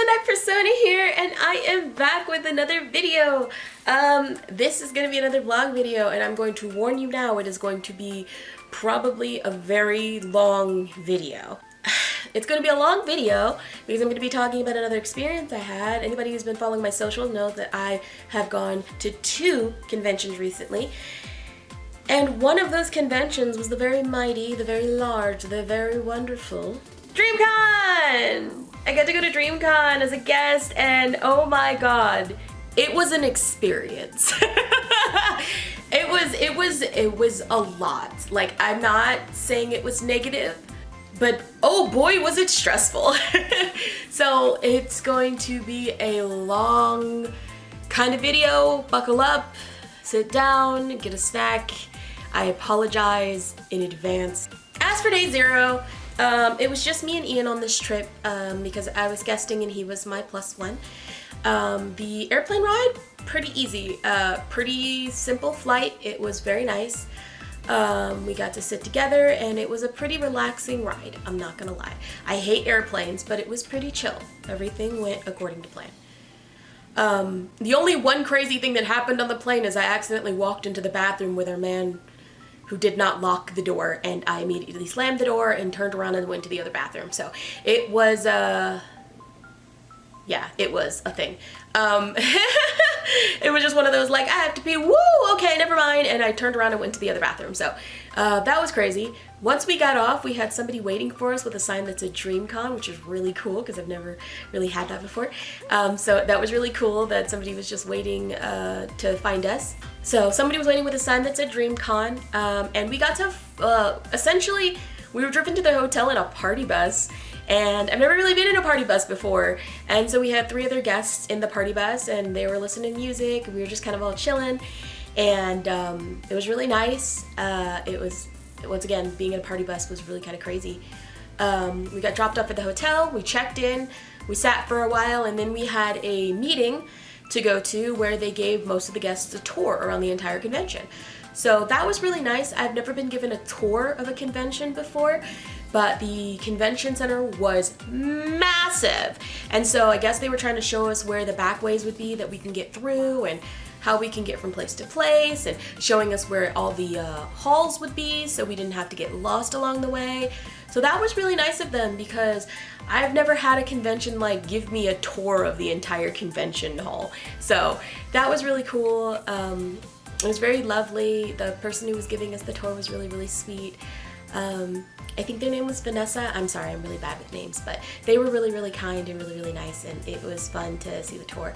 Midnight Persona here, and I am back with another video. This is going to be another vlog video, and I'm going to warn you now, it is going to be probably a very long video. It's going to be a long video because I'm going to be talking about another experience I had. Anybody who's been following my socials knows that I have gone to 2 conventions recently. And one of those conventions was the very mighty, the very large, the very wonderful DreamCon! I got to go to DreamCon as a guest, and oh my god, it was an experience. It was a lot. Like, I'm not saying it was negative, but oh boy was it stressful. So it's going to be a long kind of video. Buckle up, sit down, get a snack. I apologize in advance. As for day 0, it was just me and Ian on this trip because I was guesting and he was my +1. The airplane ride, pretty easy, pretty simple flight. It was very nice. We got to sit together and it was a pretty relaxing ride, I'm not gonna lie. I hate airplanes, but it was pretty chill. Everything went according to plan. The only one crazy thing that happened on the plane is I accidentally walked into the bathroom with our man who did not lock the door, and I immediately slammed the door and turned around and went to the other bathroom. So it was, yeah, it was a thing. It was just one of those, like, I have to pee, woo, okay, never mind, and I turned around and went to the other bathroom. So that was crazy. Once we got off, we had somebody waiting for us with a sign that said DreamCon, which is really cool because I've never really had that before. So that was really cool that somebody was just waiting to find us. So somebody was waiting with a sign that said DreamCon, and we got to, essentially, we were driven to the hotel in a party bus, and I've never really been in a party bus before, and so we had 3 other guests in the party bus, and they were listening to music, and we were just kind of all chilling, and it was really nice. It was, once again, being in a party bus was really kind of crazy. We got dropped off at the hotel, we checked in, we sat for a while, and then we had a meeting to go to where they gave most of the guests a tour around the entire convention. So that was really nice. I've never been given a tour of a convention before, but the convention center was massive. And so I guess they were trying to show us where the back ways would be that we can get through and how we can get from place to place, and showing us where all the halls would be so we didn't have to get lost along the way. So that was really nice of them because I've never had a convention like give me a tour of the entire convention hall. So that was really cool. It was very lovely. The person who was giving us the tour was really, really sweet. I think their name was Vanessa. I'm sorry, I'm really bad with names, but they were really, really kind and really, really nice, and it was fun to see the tour.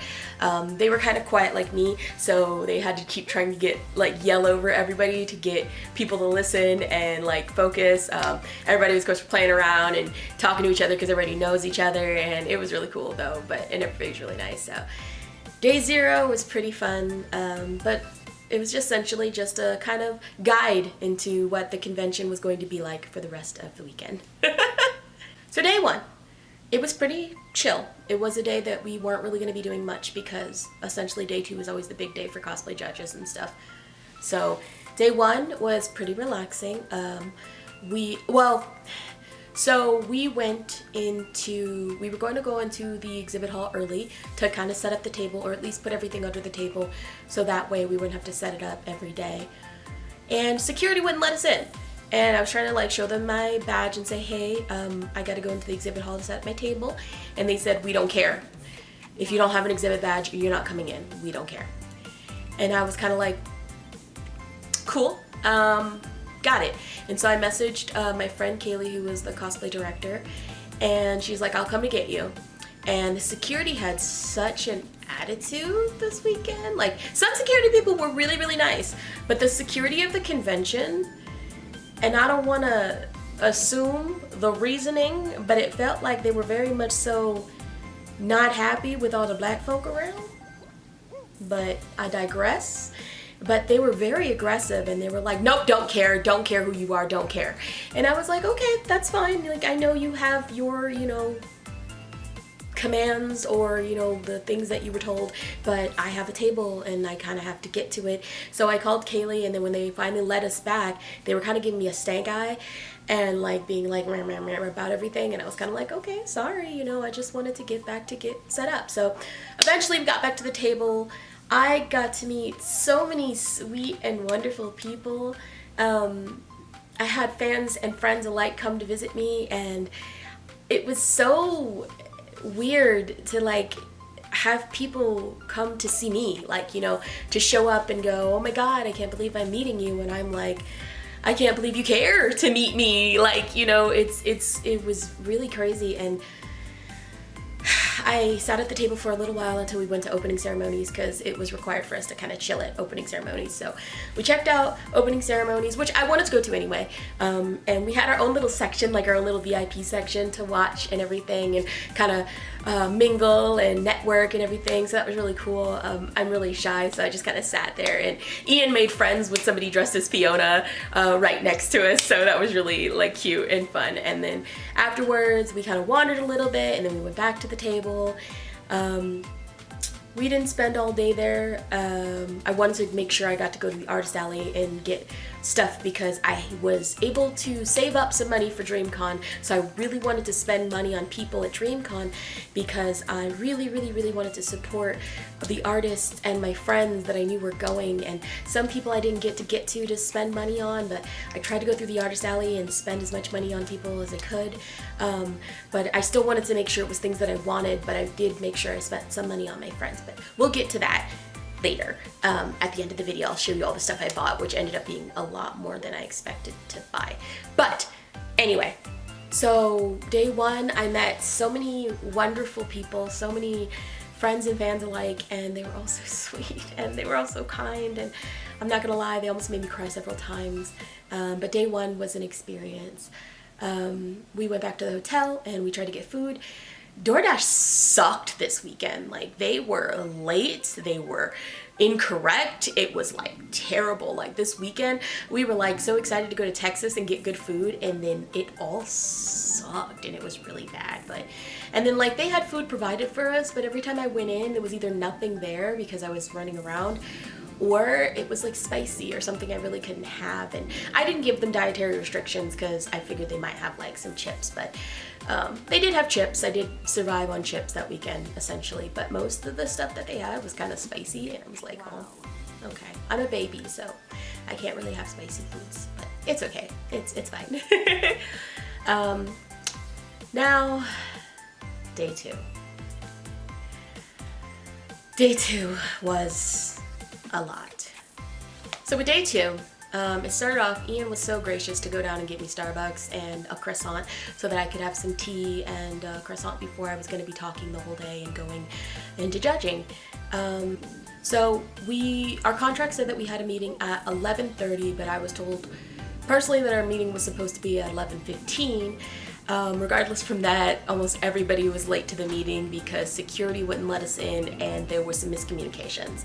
They were kind of quiet like me, so they had to keep trying to get, like, yell over everybody to get people to listen and, like, focus. Everybody was, of course, playing around and talking to each other because everybody knows each other, and it was really cool, though, and everybody was really nice. So day 0 was pretty fun, but it was just essentially just a kind of guide into what the convention was going to be like for the rest of the weekend. So day 1, it was pretty chill. It was a day that we weren't really going to be doing much because essentially day 2 was always the big day for cosplay judges and stuff. So day 1 was pretty relaxing. So we went into, we were going to go into the exhibit hall early to kind of set up the table, or at least put everything under the table, so that way we wouldn't have to set it up every day. And security wouldn't let us in. And I was trying to, like, show them my badge and say, hey, I gotta go into the exhibit hall to set up my table. And they said, we don't care. If you don't have an exhibit badge, you're not coming in. We don't care. And I was kind of like, cool. Got it. And so I messaged my friend Kaylee, who was the cosplay director, and she's like, I'll come to get you. And the security had such an attitude this weekend. Like, some security people were really, really nice, but the security of the convention, and I don't want to assume the reasoning, but it felt like they were very much so not happy with all the black folk around. But I digress. But they were very aggressive, and they were like, nope, don't care who you are, don't care. And I was like, okay, that's fine. Like, I know you have your, you know, commands or, you know, the things that you were told, but I have a table and I kind of have to get to it. So I called Kaylee, and then when they finally let us back, they were kind of giving me a stank eye. and like being like meh, meh, meh, about everything, and I was kind of like, okay, sorry, you know, I just wanted to get back to get set up. So eventually we got back to the table. I got to meet so many sweet and wonderful people. I had fans and friends alike come to visit me, and it was so weird to like have people come to see me, like, you know, to show up and go, oh my god, I can't believe I'm meeting you, and I'm like, I can't believe you care to meet me, like, you know, it was really crazy. And I sat at the table for a little while until we went to opening ceremonies, because it was required for us to kind of chill at opening ceremonies. So we checked out opening ceremonies, which I wanted to go to anyway, and we had our own little section, like our own little VIP section to watch and everything, and kind of mingle and network and everything. So that was really cool. I'm really shy, so I just kind of sat there, and Ian made friends with somebody dressed as Fiona right next to us, so that was really like cute and fun. And then afterwards we kind of wandered a little bit, and then we went back to the table. We didn't spend all day there. I wanted to make sure I got to go to the artist alley and get stuff, because I was able to save up some money for DreamCon. So I really wanted to spend money on people at DreamCon, because I really wanted to support the artists and my friends that I knew were going, and some people I didn't get to spend money on, but I tried to go through the artist alley and spend as much money on people as I could. But I still wanted to make sure it was things that I wanted, but I did make sure I spent some money on my friends. But we'll get to that later. At the end of the video, I'll show you all the stuff I bought, which ended up being a lot more than I expected to buy. But anyway, so day one, I met so many wonderful people, so many friends and fans alike, and they were all so sweet, and they were all so kind, and I'm not gonna lie, they almost made me cry several times. But day one was an experience. We went back to the hotel and we tried to get food. DoorDash sucked this weekend. Like, they were late, they were incorrect, it was like terrible. Like, this weekend we were like so excited to go to Texas and get good food, and then it all sucked and it was really bad. And then like they had food provided for us, but every time I went in there was either nothing there because I was running around, or it was like spicy or something I really couldn't have. And I didn't give them dietary restrictions because I figured they might have like some chips, but they did have chips. I did survive on chips that weekend essentially, but most of the stuff that they had was kind of spicy, and I was like, oh, okay. I'm a baby, so I can't really have spicy foods, but it's okay. It's fine. Now, day two. Day two was a lot. So with day two, it started off, Ian was so gracious to go down and get me Starbucks and a croissant so that I could have some tea and a croissant before I was going to be talking the whole day and going into judging. So our contract said that we had a meeting at 11:30, but I was told personally that our meeting was supposed to be at 11:15. Regardless from that, almost everybody was late to the meeting because security wouldn't let us in and there were some miscommunications.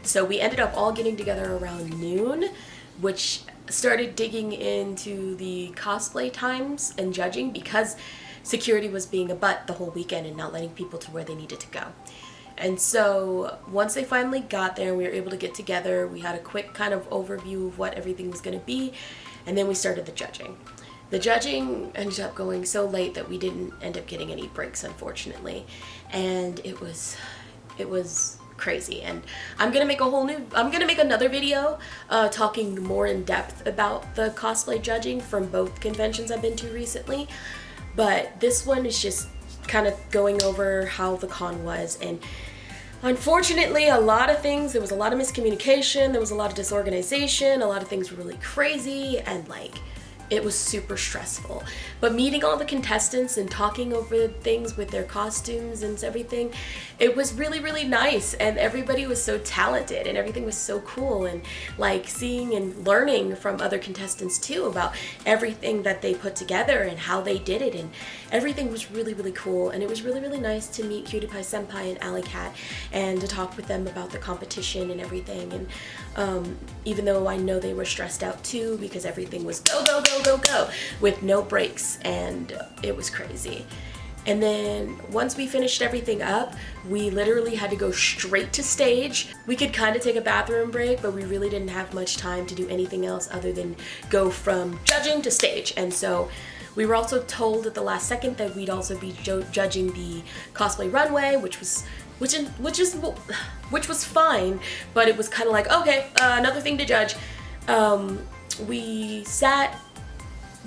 So we ended up all getting together around noon, which started digging into the cosplay times and judging, because security was being a butt the whole weekend and not letting people to where they needed to go. And so once they finally got there and we were able to get together, we had a quick kind of overview of what everything was going to be, and then we started the judging. The judging ended up going so late that we didn't end up getting any breaks, unfortunately, and it was crazy. And I'm gonna make another video talking more in depth about the cosplay judging from both conventions I've been to recently, but this one is just kind of going over how the con was. And unfortunately, there was a lot of miscommunication, there was a lot of disorganization, a lot of things were really crazy, and like, it was super stressful. But meeting all the contestants and talking over things with their costumes and everything, it was really nice, and everybody was so talented and everything was so cool, and like seeing and learning from other contestants too about everything that they put together and how they did it, and everything was really cool. And it was really nice to meet Cutie Pie Senpai and Alley Cat and to talk with them about the competition and everything. And even though I know they were stressed out too, because everything was go with no breaks, and it was crazy. And then once we finished everything up, we literally had to go straight to stage. We could kind of take a bathroom break, but we really didn't have much time to do anything else other than go from judging to stage. And so we were also told at the last second that we'd also be judging the cosplay runway, which was fine, but it was kind of like, okay, another thing to judge. We sat,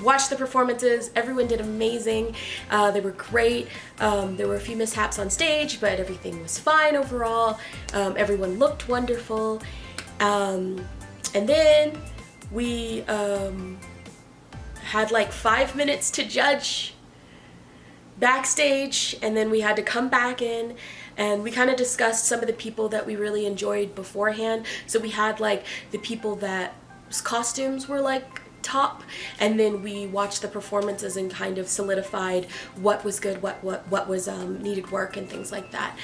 watched the performances. Everyone did amazing. They were great. There were a few mishaps on stage, but everything was fine overall. Everyone looked wonderful. And then we had like 5 minutes to judge backstage, and then we had to come back in, and we kind of discussed some of the people that we really enjoyed beforehand. So we had like the people that costumes were like top, and then we watched the performances and kind of solidified what was good, what was needed work and things like that.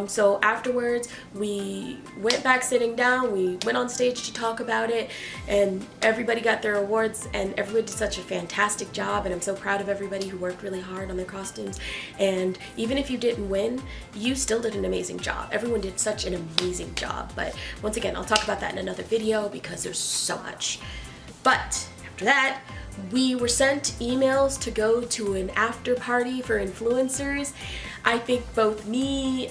So afterwards we went back sitting down, we went on stage to talk about it, and everybody got their awards, and everyone did such a fantastic job, and I'm so proud of everybody who worked really hard on their costumes. And even if you didn't win, you still did an amazing job. Everyone did such an amazing job. But once again, I'll talk about that in another video because there's so much. But after that, we were sent emails to go to an after party for influencers. I think me,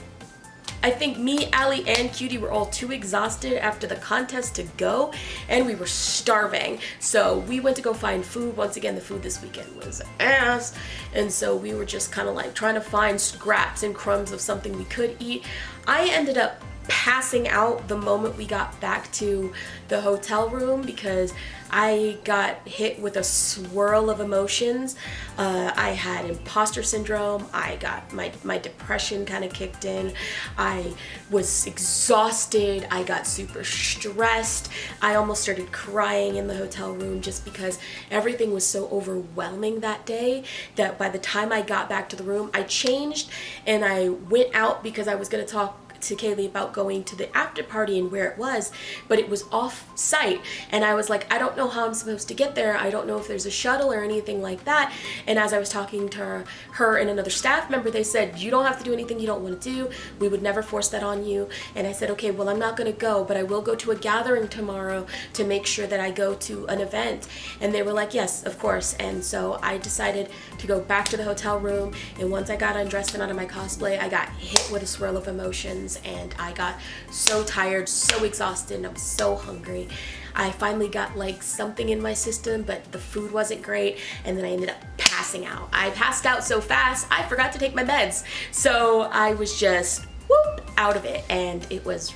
Allie, and Cutie were all too exhausted after the contest to go, and we were starving. So we went to go find food. Once again, the food this weekend was ass, and so we were just kind of like trying to find scraps and crumbs of something we could eat. I ended up passing out the moment we got back to the hotel room because I got hit with a swirl of emotions. I had imposter syndrome. I got my depression kind of kicked in. I was exhausted. I got super stressed. I almost started crying in the hotel room just because everything was so overwhelming that day that by the time I got back to the room, I changed and I went out because I was going to talk to Kaylee about going to the after party and where it was, but it was off site, and I was like, I don't know how I'm supposed to get there. I don't know if there's a shuttle or anything like that. And as I was talking to her and another staff member, they said, you don't have to do anything you don't want to do. We would never force that on you. And I said, okay, well, I'm not going to go, but I will go to a gathering tomorrow to make sure that I go to an event. And they were like, yes, of course. And so I decided to go back to the hotel room, and once I got undressed and out of my cosplay, I got hit with a swirl of emotions, and I got so tired, so exhausted, and I was so hungry. I finally got like something in my system, but the food wasn't great, and then I ended up passing out. I passed out so fast, I forgot to take my meds. So I was just whoop out of it, and it was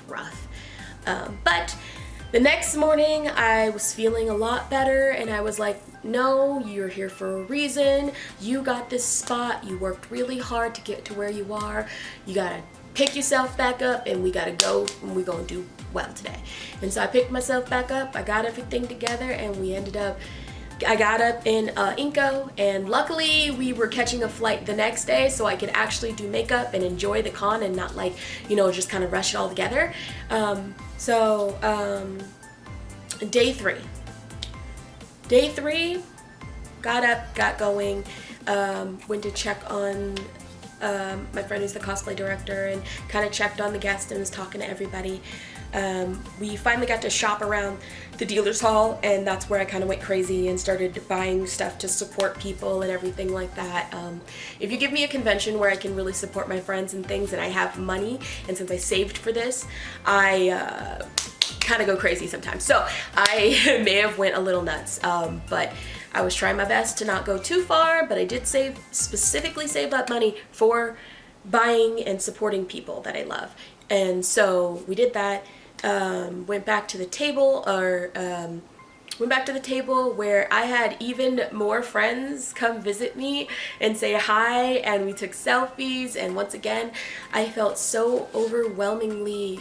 rough. But the next morning I was feeling a lot better, and I was like, no, you're here for a reason. You got this spot. You worked really hard to get to where you are. You gotta pick yourself back up, and we gotta go, and we're gonna do well today. And so I picked myself back up, I got everything together, and I got up in Inco, and luckily we were catching a flight the next day so I could actually do makeup and enjoy the con and not like, just kind of rush it all together. Day three, got up, got going, went to check on my friend who's the cosplay director, and kind of checked on the guests and was talking to everybody. We finally got to shop around the dealer's hall, and that's where I kind of went crazy and started buying stuff to support people and everything like that. If you give me a convention where I can really support my friends and things, and I have money, and since I saved for this, I kind of go crazy sometimes. So I may have went a little nuts, but I was trying my best to not go too far, but I did specifically save up money for buying and supporting people that I love. And so we did that, went back to the table where I had even more friends come visit me and say hi, and we took selfies, and once again, I felt so overwhelmingly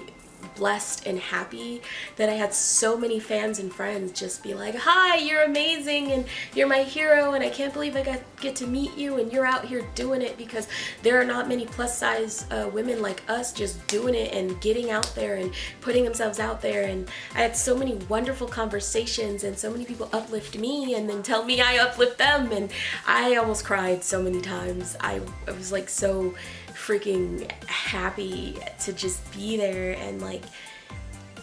blessed and happy that I had so many fans and friends just be like, hi, you're amazing and you're my hero and I can't believe I get to meet you and you're out here doing it, because there are not many plus size women like us just doing it and getting out there and putting themselves out there. And I had so many wonderful conversations and so many people uplift me and then tell me I uplift them, and I almost cried so many times. I was like so freaking happy to just be there and like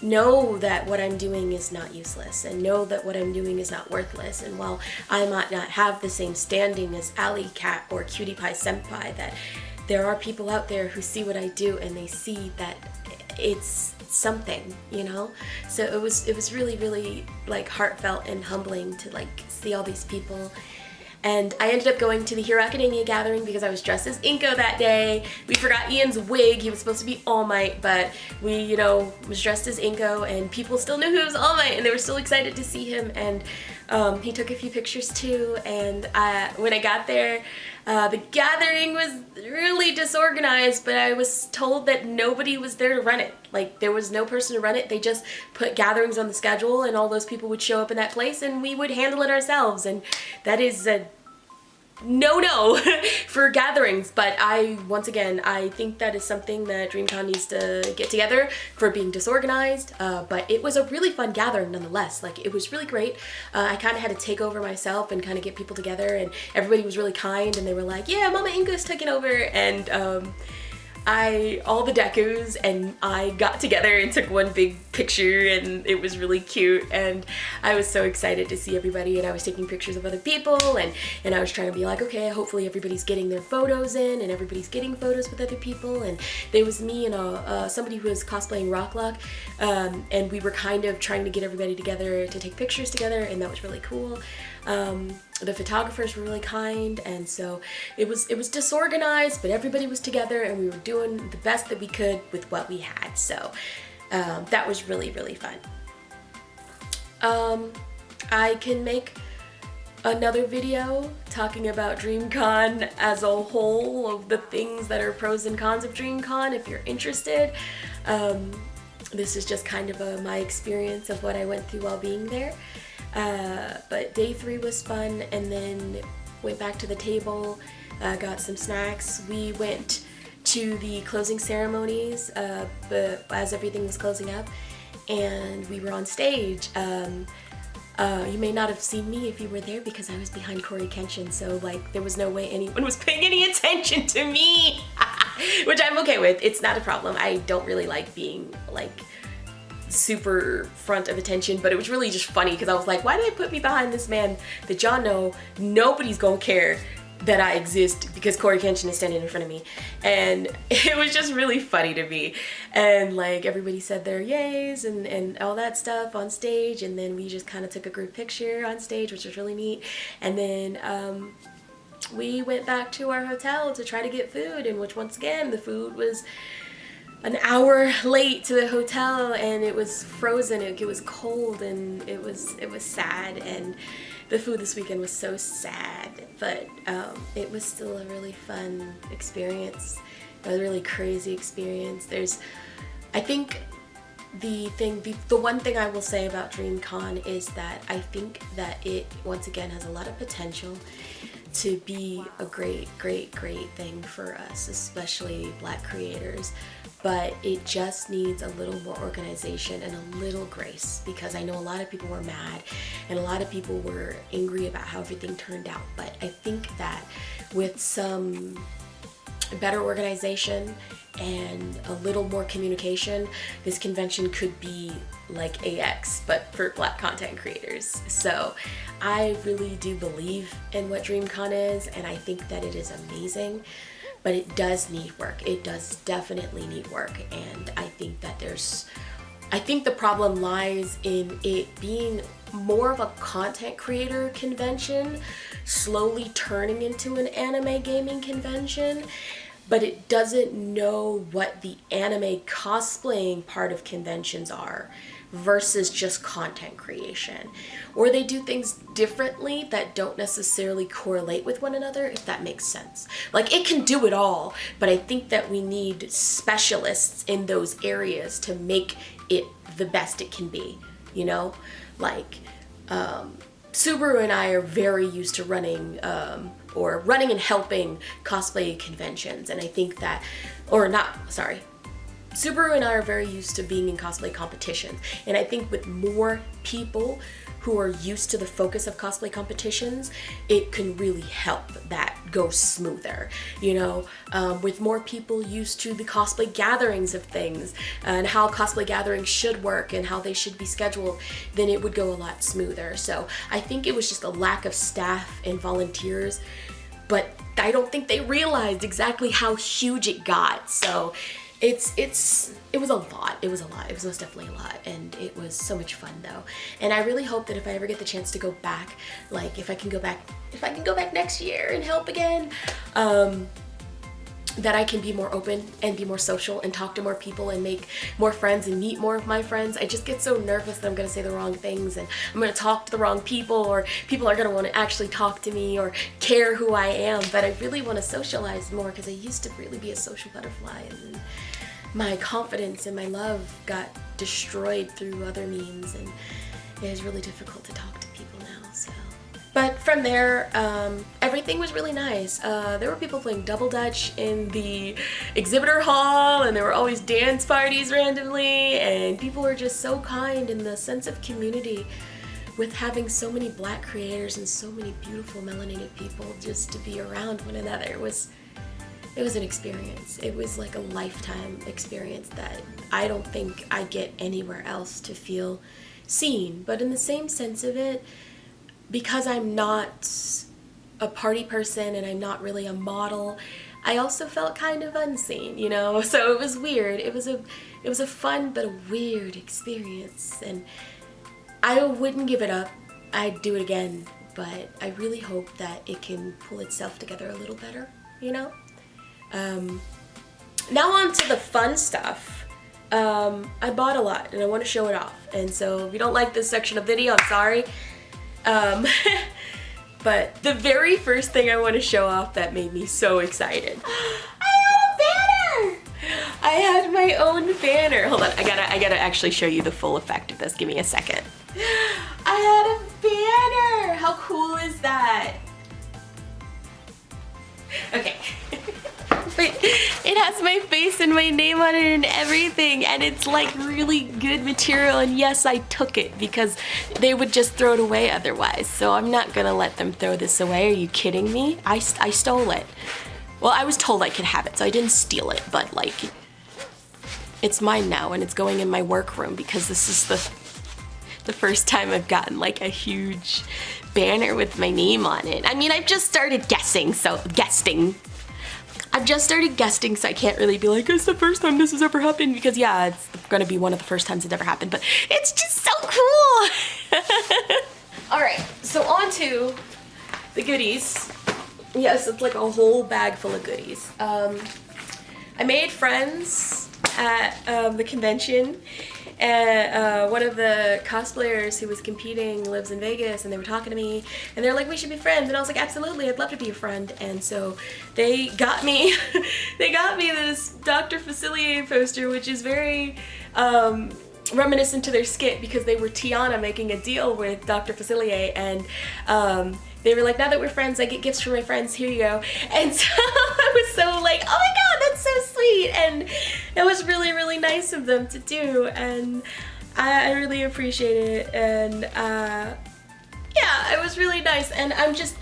know that what I'm doing is not useless and know that what I'm doing is not worthless. And while I might not have the same standing as Alley Cat or Cutie Pie Senpai, that there are people out there who see what I do and they see that it's something, you know? So it was really, really like heartfelt and humbling to like see all these people. And I ended up going to the Hero Academia gathering because I was dressed as Inko that day. We forgot Ian's wig. He was supposed to be All Might, but we, you know, was dressed as Inko, and people still knew he was All Might, and they were still excited to see him. And he took a few pictures too. And when I got there, the gathering was really disorganized, but I was told that nobody was there to run it. Like, there was no person to run it. They just put gatherings on the schedule, and all those people would show up in that place, and we would handle it ourselves. And that is a no for gatherings. But once again, I think that is something that DreamCon needs to get together for being disorganized. But it was a really fun gathering nonetheless. Like, it was really great. I kind of had to take over myself and kind of get people together, and everybody was really kind, and they were like, yeah, Mama Inko's taking over. And all the decos and I got together and took one big picture, and it was really cute, and I was so excited to see everybody, and I was taking pictures of other people, and I was trying to be like, okay, hopefully everybody's getting their photos in and everybody's getting photos with other people. And there was me and somebody who was cosplaying Rocklock, and we were kind of trying to get everybody together to take pictures together, and that was really cool. The photographers were really kind, and so it was disorganized, but everybody was together and we were doing the best that we could with what we had. So that was really, really fun. I can make another video talking about DreamCon as a whole, of the things that are pros and cons of DreamCon if you're interested. This is just kind of my experience of what I went through while being there. But day 3 was fun, and then went back to the table, got some snacks. We went to the closing ceremonies as everything was closing up, and we were on stage. You may not have seen me if you were there because I was behind Corey Kenshin, so like there was no way anyone was paying any attention to me, which I'm okay with. It's not a problem. I don't really like being like super front of attention, but it was really just funny because I was like, why did they put me behind this man that y'all know nobody's gonna care that I exist because Corey Kenshin is standing in front of me? And it was just really funny to me, and like everybody said their yays and all that stuff on stage, and then we just kind of took a group picture on stage, which was really neat. And then we went back to our hotel to try to get food, and which once again the food was an hour late to the hotel, and it was frozen. It was cold, and it was sad, and the food this weekend was so sad, but it was still a really fun experience, a really crazy experience. I think the one thing I will say about DreamCon is that I think that it once again has a lot of potential to be a great thing for us, especially Black creators. But it just needs a little more organization and a little grace, because I know a lot of people were mad and a lot of people were angry about how everything turned out. But I think that with some better organization and a little more communication, this convention could be like AX, but for Black content creators. So I really do believe in what DreamCon is, and I think that it is amazing. But it does need work. It does definitely need work. And I think that the problem lies in it being more of a content creator convention, slowly turning into an anime gaming convention, but it doesn't know what the anime cosplaying part of conventions are. versus just content creation. Or they do things differently that don't necessarily correlate with one another, if that makes sense. Like, it can do it all, but I think that we need specialists in those areas to make it the best it can be, you know? Like, Subaru and I are very used to running and helping cosplay conventions, and I think that, Subaru and I are very used to being in cosplay competitions, and I think with more people who are used to the focus of cosplay competitions, it can really help that go smoother, you know? With more people used to the cosplay gatherings of things and how cosplay gatherings should work and how they should be scheduled, then it would go a lot smoother. So I think it was just a lack of staff and volunteers, but I don't think they realized exactly how huge it got. So it was a lot. It was most definitely a lot, and it was so much fun though. And I really hope that if I ever get the chance to go back, like if I can go back next year and help again, that I can be more open and be more social and talk to more people and make more friends and meet more of my friends. I just get so nervous that I'm gonna say the wrong things and I'm gonna talk to the wrong people, or people are gonna wanna actually talk to me or care who I am. But I really wanna socialize more, because I used to really be a social butterfly, and my confidence and my love got destroyed through other means, and it is really difficult to talk to people now, so. But from there, everything was really nice. There were people playing double dutch in the exhibitor hall, and there were always dance parties randomly, and people were just so kind, and the sense of community with having so many Black creators and so many beautiful melanated people just to be around one another it was an experience. It was like a lifetime experience that I don't think I get anywhere else to feel seen. But in the same sense of it, because I'm not a party person and I'm not really a model, I also felt kind of unseen, you know? So it was weird. It was a fun but a weird experience, and I wouldn't give it up. I'd do it again, but I really hope that it can pull itself together a little better, you know? Now on to the fun stuff. I bought a lot and I want to show it off, and so if you don't like this section of video, I'm sorry. But the very first thing I want to show off that made me so excited. I had a banner! I had my own banner. Hold on, I gotta actually show you the full effect of this. Give me a second. I had a banner! How cool is that? Okay. But it has my face and my name on it and everything, and it's like really good material, and yes, I took it because they would just throw it away otherwise, so I'm not gonna let them throw this away. Are you kidding me? I stole it. Well, I was told I could have it, so I didn't steal it, but like, it's mine now, and it's going in my workroom because this is the first time I've gotten like a huge banner with my name on it. I mean, I've just started guesting, so I can't really be like, it's the first time this has ever happened, because yeah, it's gonna be one of the first times it's ever happened, but it's just so cool. Alright, so on to the goodies. Yes, it's like a whole bag full of goodies. I made friends at the convention, and one of the cosplayers who was competing lives in Vegas, and they were talking to me, and they're like, we should be friends, and I was like, absolutely, I'd love to be a friend. And so they got me this Dr. Facilier poster, which is very reminiscent to their skit, because they were Tiana making a deal with Dr. Facilier, and they were like, now that we're friends, I get gifts from my friends, here you go. And so I was so like, oh my god, that's so sweet, and it was really, really nice of them to do, and I really appreciate it, and yeah, it was really nice, and I'm just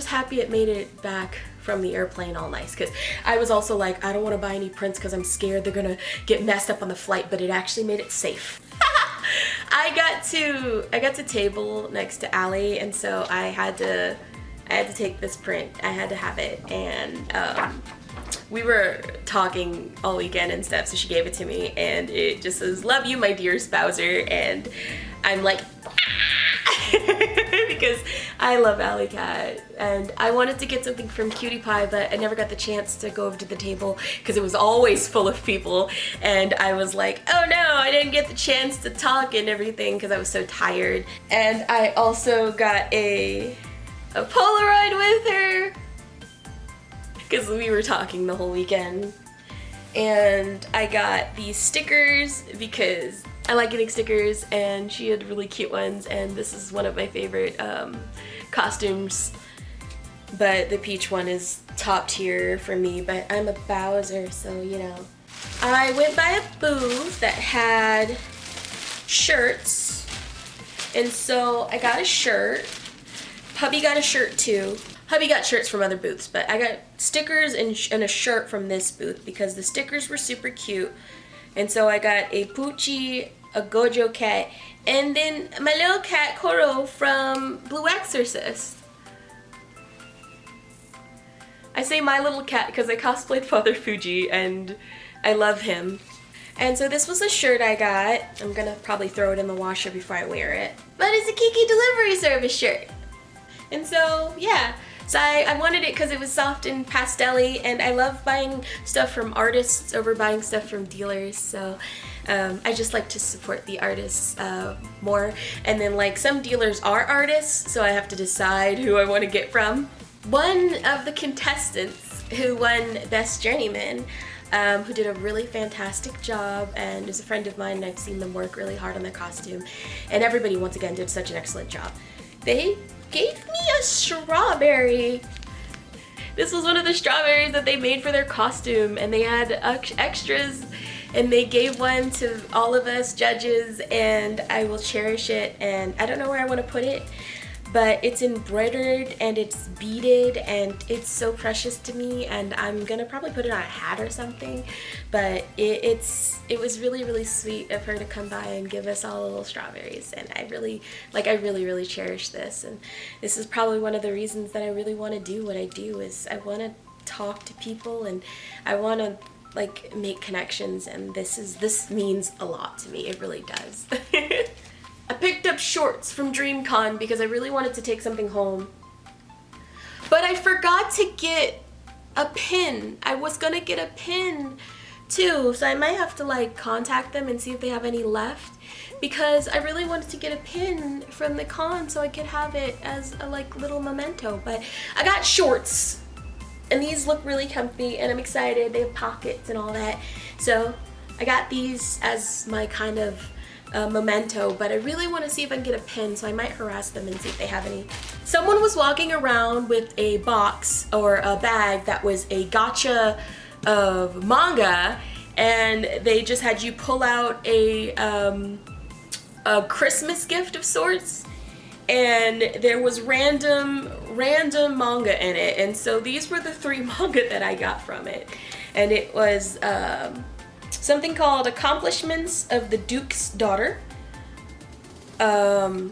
happy it made it back from the airplane all nice, because I was also like, I don't want to buy any prints because I'm scared they're gonna get messed up on the flight, but it actually made it safe. I got to table next to Allie, and so I had to take this print. I had to have it, and we were talking all weekend and stuff, so she gave it to me, and it just says, love you, my dear spouser, and I'm like, because I love Alley Cat, and I wanted to get something from Cutie Pie, but I never got the chance to go over to the table because it was always full of people, and I was like, oh no, I didn't get the chance to talk and everything because I was so tired. And I also got a Polaroid with her because we were talking the whole weekend. And I got these stickers because I like getting stickers, and she had really cute ones, and this is one of my favorite costumes, but the peach one is top tier for me, but I'm a Bowser, so you know. I went by a booth that had shirts, and so I got a shirt. Hubby got a shirt too. Hubby got shirts from other booths, but I got stickers and a shirt from this booth because the stickers were super cute. And so I got a Poochie, a Gojo cat, and then my little cat Koro from Blue Exorcist. I say my little cat because I cosplayed Father Fuji and I love him. And so this was a shirt I got. I'm gonna probably throw it in the washer before I wear it. But it's a Kiki Delivery Service shirt. And so, yeah. So I wanted it because it was soft and pastel-y, and I love buying stuff from artists over buying stuff from dealers, so I just like to support the artists more. And then like some dealers are artists, so I have to decide who I want to get from. One of the contestants who won Best Journeyman, who did a really fantastic job and is a friend of mine, and I've seen them work really hard on their costume, and everybody once again did such an excellent job. They gave me a strawberry. This was one of the strawberries that they made for their costume, and they had extras, and they gave one to all of us judges, and I will cherish it. And I don't know where I want to put it, but it's embroidered and it's beaded and it's so precious to me, and I'm gonna probably put it on a hat or something. But it was really, really sweet of her to come by and give us all little strawberries, and I really cherish this. And this is probably one of the reasons that I really want to do what I do, is I want to talk to people and I want to like make connections, and this means a lot to me. It really does. I picked up shorts from DreamCon because I really wanted to take something home. But I forgot to get a pin. I was gonna get a pin too, so I might have to like contact them and see if they have any left, because I really wanted to get a pin from the con so I could have it as a like little memento. But I got shorts, and these look really comfy, and I'm excited. They have pockets and all that. So I got these as my kind of memento, but I really want to see if I can get a pin, so I might harass them and see if they have any. Someone was walking around with a box or a bag that was a gacha of manga, and they just had you pull out a Christmas gift of sorts, and there was random manga in it. And so these were the 3 manga that I got from it, and it was something called Accomplishments of the Duke's Daughter, Kuma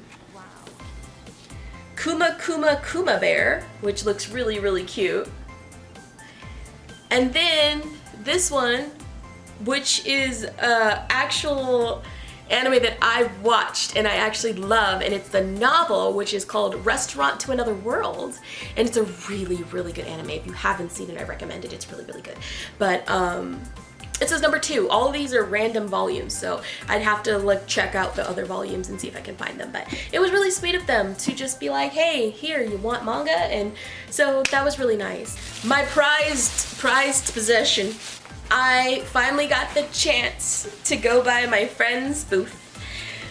Kuma Kuma Bear, which looks really, really cute, and then this one, which is actual anime that I've watched and I actually love, and it's the novel, which is called Restaurant to Another World, and it's a really, really good anime. If you haven't seen it, I recommend it. It's really, really good. But it says number 2. All of these are random volumes, so I'd have to like check out the other volumes and see if I can find them. But it was really sweet of them to just be like, hey, here, you want manga? And so that was really nice. My prized possession. I finally got the chance to go by my friend's booth,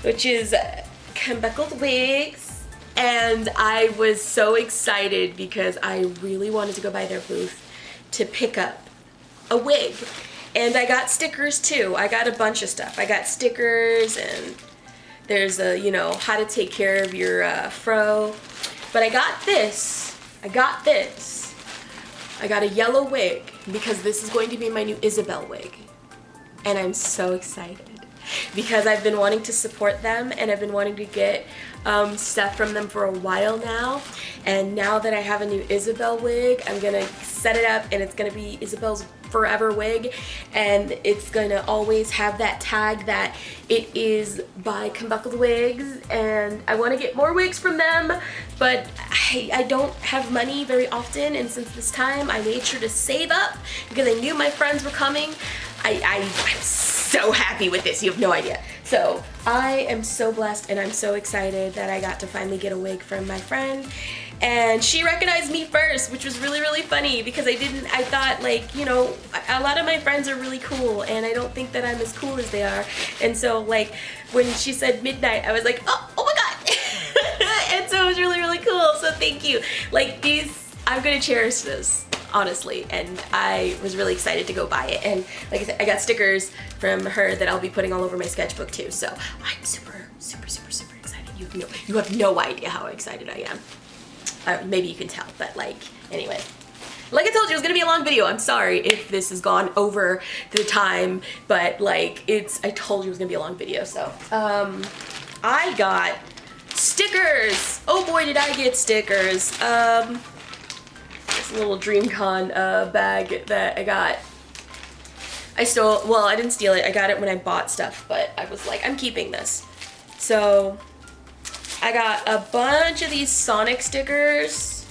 which is Kembeckled Wigs, and I was so excited because I really wanted to go by their booth to pick up a wig. And I got stickers too. I got a bunch of stuff. I got stickers, and there's a, you know, how to take care of your fro. But I got this. I got a yellow wig because this is going to be my new Isabel wig. And I'm so excited. because I've been wanting to support them and I've been wanting to get stuff from them for a while now. And now that I have a new Isabel wig, I'm gonna set it up and it's gonna be Isabel's forever wig, and it's gonna always have that tag that it is by Combuckled Wigs, and I want to get more wigs from them, but I don't have money very often, and since this time I made sure to save up because I knew my friends were coming. I'm so happy with this, you have no idea. So I am so blessed and I'm so excited that I got to finally get a wig from my friend. And she recognized me first, which was really, really funny because I thought, like, you know, a lot of my friends are really cool and I don't think that I'm as cool as they are. And so, like, when she said midnight, I was like, oh my God. And so it was really, really cool. So thank you. Like, I'm gonna cherish this, honestly. And I was really excited to go buy it. And like I said, I got stickers from her that I'll be putting all over my sketchbook too. So I'm super, super, super, super excited. You have no idea how excited I am. Maybe you can tell, but like, anyway. Like I told you, it was gonna be a long video. I'm sorry if this has gone over the time, but like, I told you it was gonna be a long video, so. I got stickers. Oh boy, did I get stickers. This little DreamCon bag that I got. I stole, well, I didn't steal it. I got it when I bought stuff, but I was like, I'm keeping this. So, I got a bunch of these Sonic stickers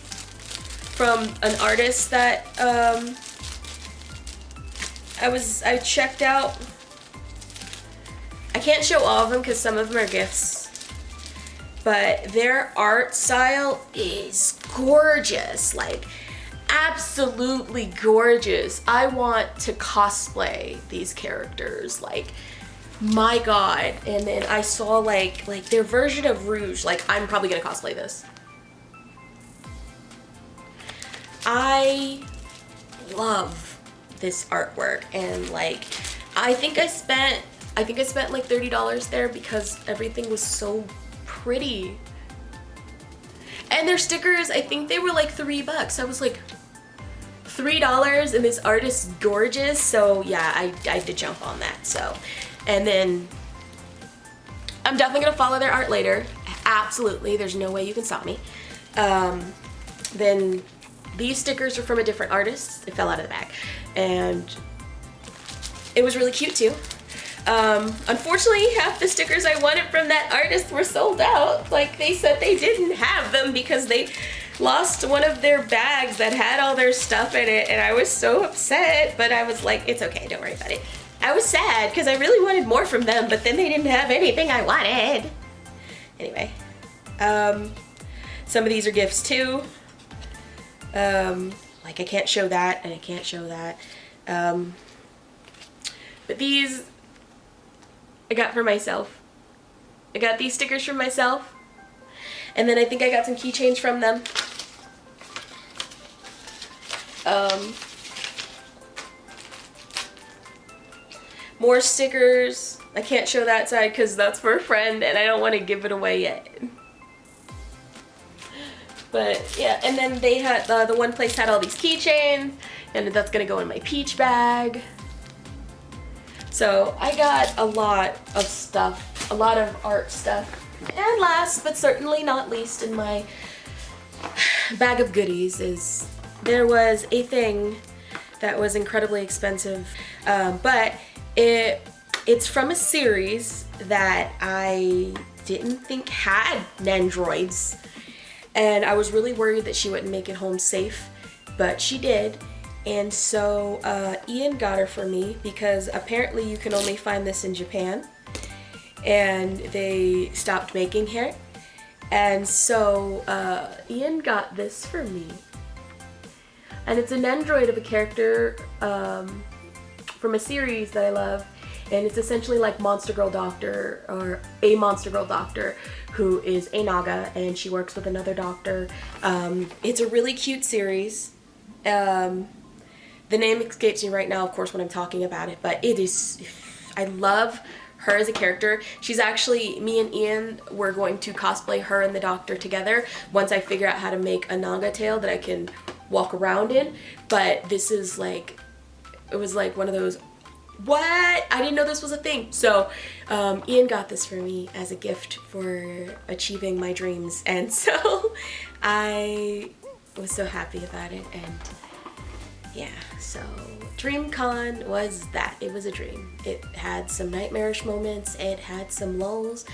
from an artist that I checked out. I can't show all of them because some of them are gifts, but their art style is gorgeous, like absolutely gorgeous. I want to cosplay these characters, like, my God. And then I saw like their version of Rouge. Like, I'm probably gonna cosplay this. I love this artwork, and like, I think I spent like $30 there because everything was so pretty. And their stickers, I think they were like $3. I was like, $3 and this artist's gorgeous. So yeah, I did jump on that. So. And then I'm definitely gonna follow their art later. Absolutely, there's no way you can stop me. Then these stickers are from a different artist. It fell out of the bag. And it was really cute too. Unfortunately, half the stickers I wanted from that artist were sold out. Like, they said they didn't have them because they lost one of their bags that had all their stuff in it, and I was so upset, but I was like, it's okay, don't worry about it. I was sad because I really wanted more from them, but then they didn't have anything I wanted. Anyway, some of these are gifts too. Like, I can't show that and I can't show that. But these I got for myself. I got these stickers for myself. And then I think I got some keychains from them. More stickers. I can't show that side because that's for a friend and I don't want to give it away yet. But yeah, and then they had, the one place had all these keychains, and that's gonna go in my peach bag. So I got a lot of stuff, a lot of art stuff. And last but certainly not least in my bag of goodies is there was a thing that was incredibly expensive, but it's from a series that I didn't think had Nendroids, and I was really worried that she wouldn't make it home safe, but she did. And so Ian got her for me because apparently you can only find this in Japan, and they stopped making her. And so Ian got this for me. And it's an android of a character from a series that I love, and it's essentially like Monster Girl Doctor, or a Monster Girl Doctor who is a Naga, and she works with another doctor. It's a really cute series. The name escapes me right now, of course, when I'm talking about it, but it is, I love her as a character. She's actually, me and Ian were going to cosplay her and the Doctor together once I figure out how to make a Naga tail that I can walk around in. But this is like, it was like one of those what? I didn't know this was a thing. So Ian got this for me as a gift for achieving my dreams, and so I was so happy about it. And yeah, so DreamCon was that. It was a dream. It had some nightmarish moments, it had some lulls,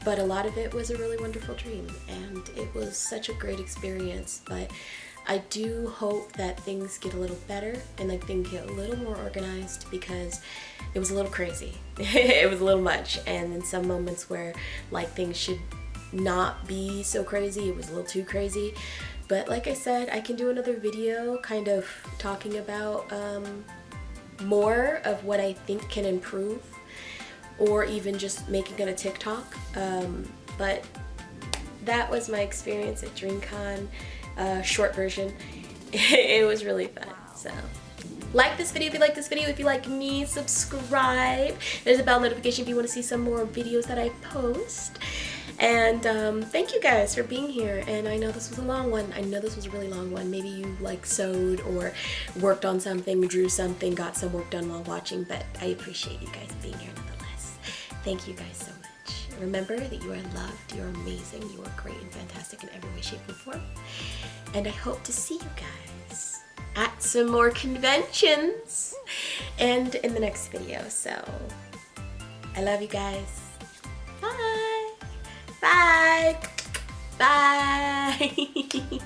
but a lot of it was a really wonderful dream, and it was such a great experience. But I do hope that things get a little better and like things get a little more organized, because it was a little crazy. It was a little much, and in some moments where like things should not be so crazy, it was a little too crazy. But like I said, I can do another video kind of talking about more of what I think can improve, or even just making it a TikTok. But that was my experience at DreamCon, short version. It was really fun. So like this video if you like this video. If you like me, subscribe. There's a bell notification if you want to see some more videos that I post. And thank you guys for being here. And I know this was a long one. I know this was a really long one. Maybe you like sewed or worked on something, drew something, got some work done while watching, but I appreciate you guys being here nonetheless. Thank you guys so much. Remember that you are loved, you're amazing, you are great and fantastic in every way, shape, and form. And I hope to see you guys at some more conventions and in the next video. So I love you guys. Bye. Bye. Bye.